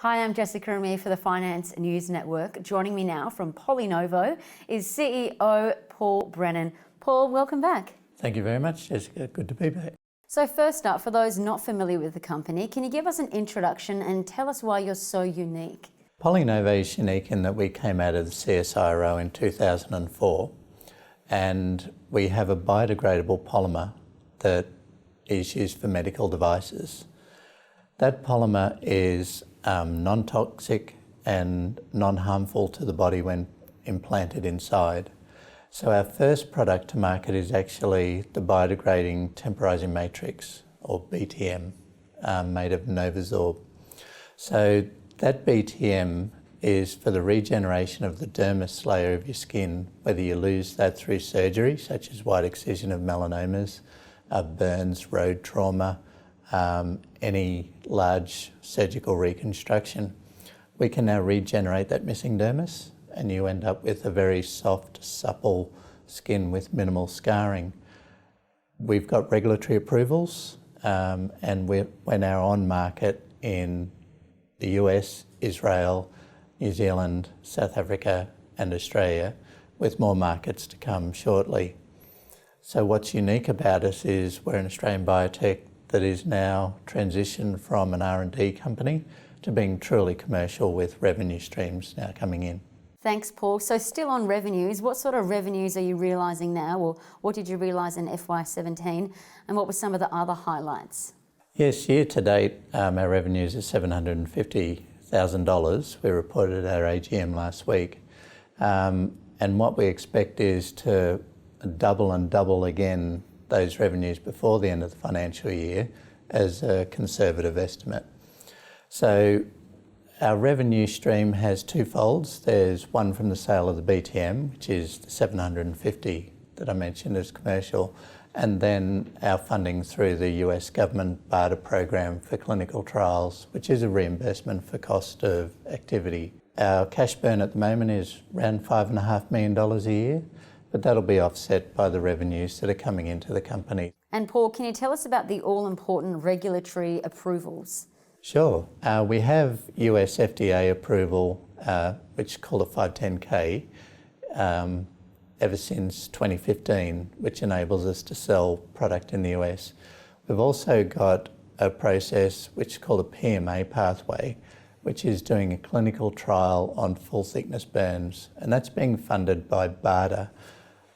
Hi, I'm Jessica Amir for the Finance News Network. Joining me now from PolyNovo is CEO Paul Brennan. Paul, welcome back. Thank you very much, Jessica. Good to be back. So first up, for those not familiar with the company, can you give us an introduction and tell us why you're so unique? PolyNovo is unique in that we came out of the CSIRO in 2004 and we have a biodegradable polymer that is used for medical devices. That polymer is non-toxic and non-harmful to the body when implanted inside. So our first product to market is actually the biodegrading temporizing matrix, or BTM, made of NovoSorb. So that BTM is for the regeneration of the dermis layer of your skin, whether you lose that through surgery, such as wide excision of melanomas, burns, road trauma, any large surgical reconstruction. We can now regenerate that missing dermis and you end up with a very soft, supple skin with minimal scarring. We've got regulatory approvals and we're now on market in the US, Israel, New Zealand, South Africa and Australia, with more markets to come shortly. So what's unique about us is we're an Australian biotech that is now transitioned from an R&D company to being truly commercial with revenue streams now coming in. Thanks, Paul. So still on revenues, what sort of revenues are you realising now, or what did you realise in FY17, and what were some of the other highlights? Yes, year to date, our revenues are $750,000. We reported at our AGM last week. And what we expect is to double and double again those revenues before the end of the financial year as a conservative estimate. So our revenue stream has two folds. There's one from the sale of the BTM, which is the 750 that I mentioned as commercial, and then our funding through the US government BARDA program for clinical trials, which is a reimbursement for cost of activity. Our cash burn at the moment is around $5.5 million a year, but that'll be offset by the revenues that are coming into the company. And Paul, can you tell us about the all-important regulatory approvals? Sure. We have US FDA approval, which is called a 510K, ever since 2015, which enables us to sell product in the US. We've also got a process which is called a PMA pathway, which is doing a clinical trial on full thickness burns, and that's being funded by BARDA.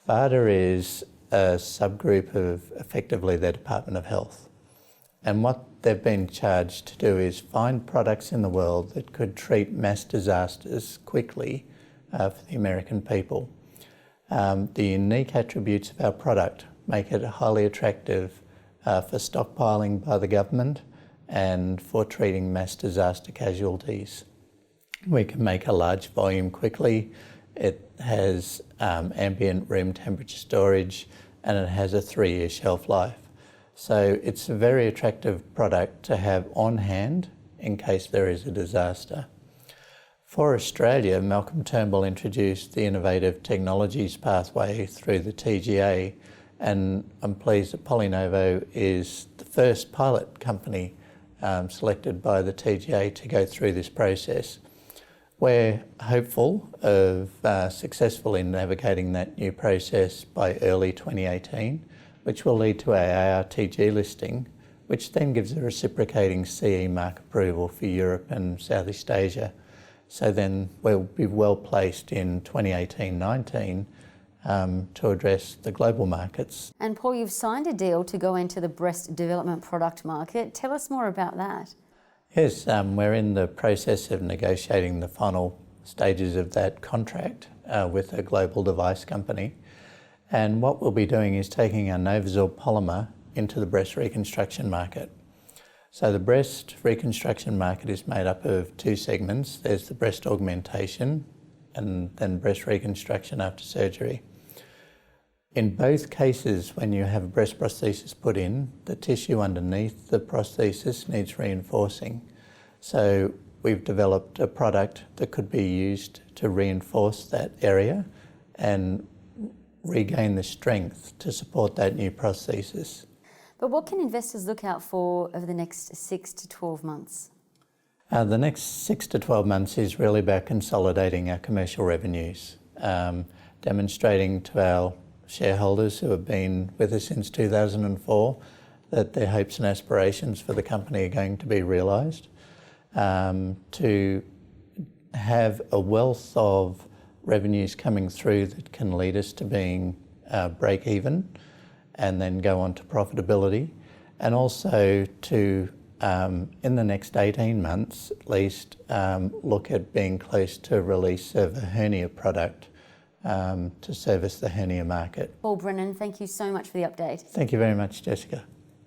BARDA is a subgroup of effectively their Department of Health. And what they've been charged to do is find products in the world that could treat mass disasters quickly for the American people. The unique attributes of our product make it highly attractive for stockpiling by the government and for treating mass disaster casualties. We can make a large volume quickly. It has ambient room temperature storage and it has a 3-year shelf life. So it's a very attractive product to have on hand in case there is a disaster. For Australia, Malcolm Turnbull introduced the Innovative Technologies pathway through the TGA, and I'm pleased that PolyNovo is the first pilot company selected by the TGA to go through this process. We're hopeful of successfully navigating that new process by early 2018, which will lead to our ARTG listing, which then gives a reciprocating CE mark approval for Europe and Southeast Asia. So then we'll be well placed in 2018-19 to address the global markets. And Paul, you've signed a deal to go into the breast development product market. Tell us more about that. Yes, we're in the process of negotiating the final stages of that contract with a global device company. And what we'll be doing is taking our NovoSorb polymer into the breast reconstruction market. So the breast reconstruction market is made up of two segments. There's the breast augmentation and then breast reconstruction after surgery. In both cases, when you have a breast prosthesis put in, the tissue underneath the prosthesis needs reinforcing. So we've developed a product that could be used to reinforce that area and regain the strength to support that new prosthesis. But what can investors look out for over the next 6 to 12 months? The next 6 to 12 months is really about consolidating our commercial revenues, demonstrating to our shareholders who have been with us since 2004 that their hopes and aspirations for the company are going to be realised, to have a wealth of revenues coming through that can lead us to being break even and then go on to profitability, and also to in the next 18 months at least look at being close to release of a hernia product to service the hernia market. Paul Brennan, thank you so much for the update. Thank you very much, Jessica.